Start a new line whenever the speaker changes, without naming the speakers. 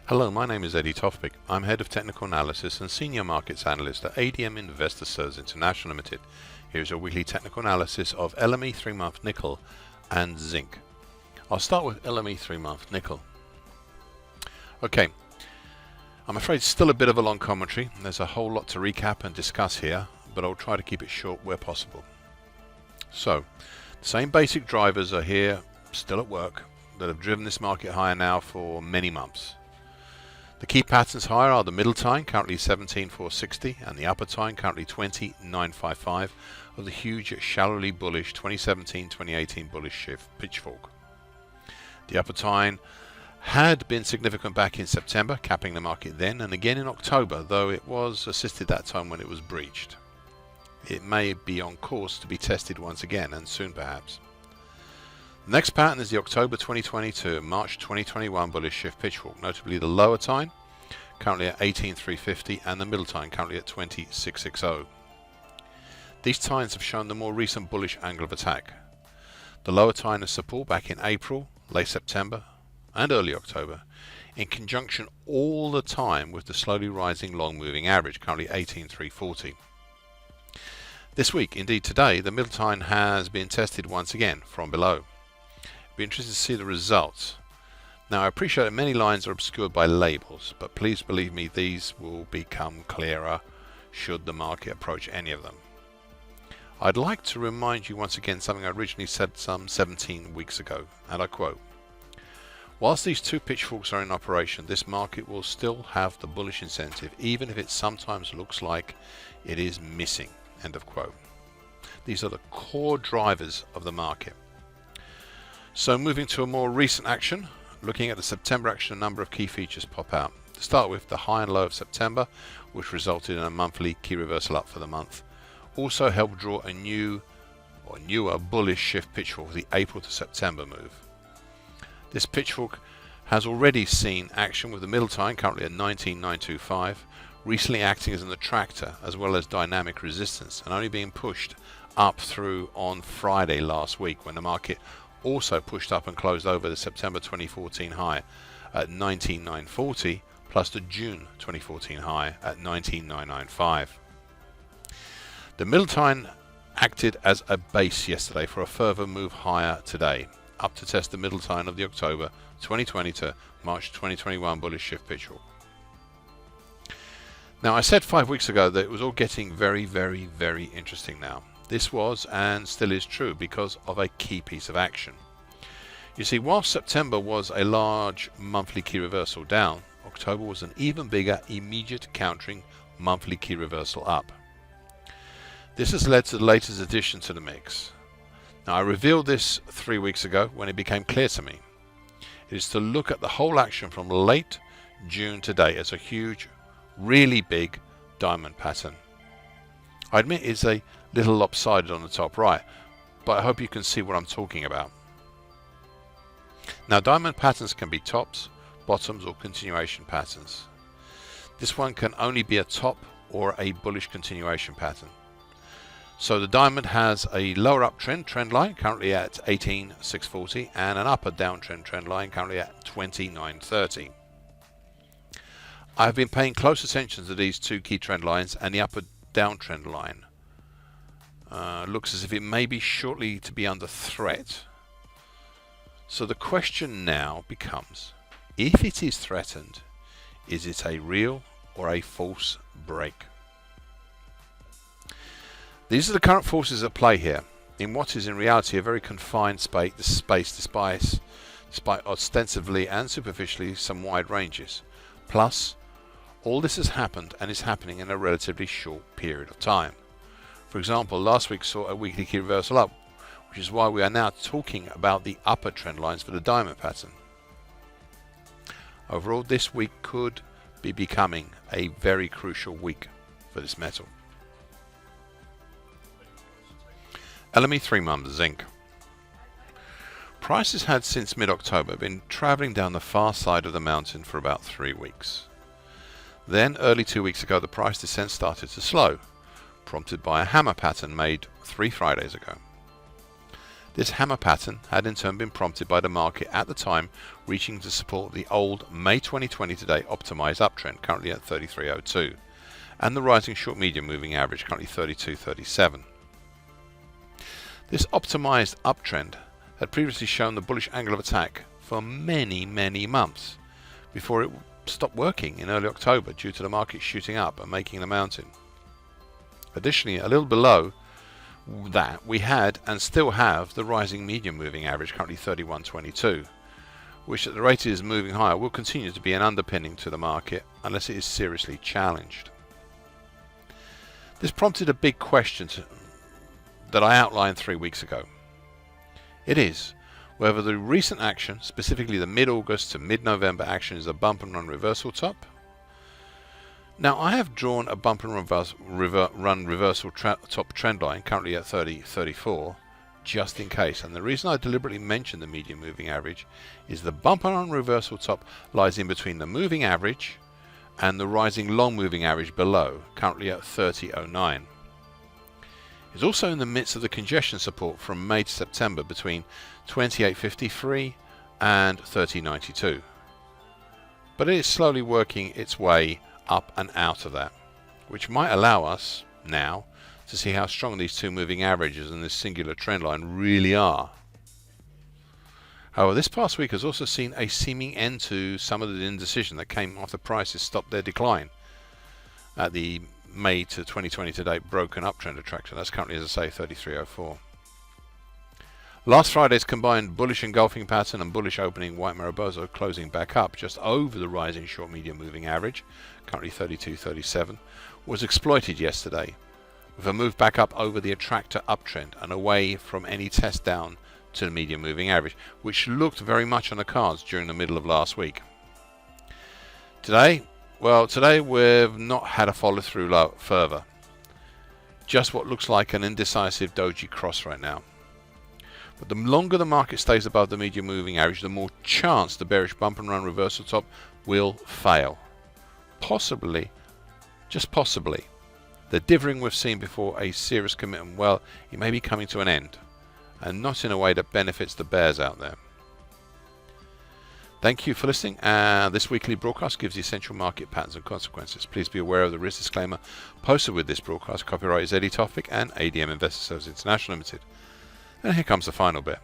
Hello, my name is Eddie Tofpik. I'm Head of Technical Analysis and Senior Markets Analyst at ADM Investor Services International Limited. Here's your weekly technical analysis of LME 3-month nickel and zinc. I'll start with LME 3-month nickel. Okay, I'm afraid it's still a bit of a long commentary. There's a whole lot to recap and discuss here, but I'll try to keep it short where possible. So, the same basic drivers are here, still at work, that have driven this market higher now for many months. The key patterns higher are the middle time, currently 17,460, and the upper time, currently 20,955, of the huge shallowly bullish 2017-2018 bullish shift pitchfork. The upper time had been significant back in September, capping the market then, and again in October, though it was assisted that time when it was breached. It may be on course to be tested once again, and soon perhaps. The next pattern is the October 2022 and March 2021 bullish shift pitchfork, notably the lower time, currently at 18,350, and the middle time, currently at 20,660. These times have shown the more recent bullish angle of attack. The lower time is support back in April, late September, and early October, in conjunction all the time with the slowly rising long moving average, currently 18,340. This week, indeed today, the middle time has been tested once again from below. Be interested to see the results. Now, I appreciate that many lines are obscured by labels, but please believe me, these will become clearer should the market approach any of them. I'd like to remind you once again something I originally said some 17 weeks ago, and I quote, "Whilst these two pitchforks are in operation, this market will still have the bullish incentive, even if it sometimes looks like it is missing." End of quote. These are the core drivers of the market. So moving to a more recent action, looking at the September action, a number of key features pop out. To start with, the high and low of September, which resulted in a monthly key reversal up for the month, also helped draw a new or newer bullish shift pitchfork, the April to September move. This pitchfork has already seen action with the middle time currently at 19,925, recently acting as an attractor as well as dynamic resistance, and only being pushed up through on Friday last week when the market also pushed up and closed over the September 2014 high at 19,940 plus the June 2014 high at 19,995. The middle time acted as a base yesterday for a further move higher today, up to test the middle time of the October 2020 to March 2021 bullish shift pitchfork. Now, I said 5 weeks ago that it was all getting very, very, very interesting now. This was and still is true because of a key piece of action. You see, while September was a large monthly key reversal down, October was an even bigger immediate countering monthly key reversal up. This has led to the latest addition to the mix. Now, I revealed this 3 weeks ago when it became clear to me. It is to look at the whole action from late June to date as a huge, really big diamond pattern. I admit it's a little lopsided on the top right, but I hope you can see what I'm talking about. Now, diamond patterns can be tops, bottoms, or continuation patterns. This one can only be a top or a bullish continuation pattern. So the diamond has a lower uptrend trend line currently at 18,640 and an upper downtrend trend line currently at 29,30. I have been paying close attention to these two key trend lines, and the upper downtrend line looks as if it may be shortly to be under threat. So the question now becomes, if it is threatened, is it a real or a false break? These are the current forces at play here, in what is in reality a very confined space despite ostensively and superficially some wide ranges. Plus, all this has happened and is happening in a relatively short period of time. For example, last week saw a weekly key reversal up, which is why we are now talking about the upper trend lines for the diamond pattern. Overall, this week could be becoming a very crucial week for this metal. LME 3-month zinc. Prices had since mid-October been travelling down the far side of the mountain for about 3 weeks. Then, early 2 weeks ago, the price descent started to slow, prompted by a hammer pattern made 3 Fridays ago. This hammer pattern had in turn been prompted by the market at the time reaching to support the old May 2020 to date optimized uptrend, currently at 33.02, and the rising short medium moving average, currently 32.37. This optimized uptrend had previously shown the bullish angle of attack for many months before it stopped working in early October due to the market shooting up and making the mountain. Additionally, a little below that, we had and still have the rising medium moving average, currently 31.22, which at the rate it is moving higher will continue to be an underpinning to the market unless it is seriously challenged. This prompted a big question that I outlined 3 weeks ago. It is whether the recent action, specifically the mid-August to mid-November action, is a bump and run reversal top. Now, I have drawn a bump and run reversal top trend line, currently at 30.34, just in case. And the reason I deliberately mention the medium moving average is the bump and run reversal top lies in between the moving average and the rising long moving average below, currently at 30.09. It's also in the midst of the congestion support from May to September between 28.53 and 30.92. But it is slowly working its way up and out of that, which might allow us now to see how strong these two moving averages and this singular trend line really are. However, this past week has also seen a seeming end to some of the indecision that came after prices stopped their decline at the May to 2020 to date broken uptrend attraction. That's currently, as I say, 33.04. Last Friday's combined bullish engulfing pattern and bullish opening white Mariposa closing back up just over the rising short medium moving average, currently 32.37, was exploited yesterday with a move back up over the attractor uptrend and away from any test down to the medium moving average, which looked very much on the cards during the middle of last week. Today we've not had a follow through further. Just what looks like an indecisive doji cross right now. But the longer the market stays above the medium moving average, the more chance the bearish bump and run reversal top will fail. Possibly, just possibly, the dithering we've seen before a serious commitment, well, it may be coming to an end, and not in a way that benefits the bears out there. Thank you for listening. This weekly broadcast gives the essential market patterns and consequences. Please be aware of the risk disclaimer posted with this broadcast. Copyright is Tofpik and ADM Investor Services International Limited. And here comes the final bit.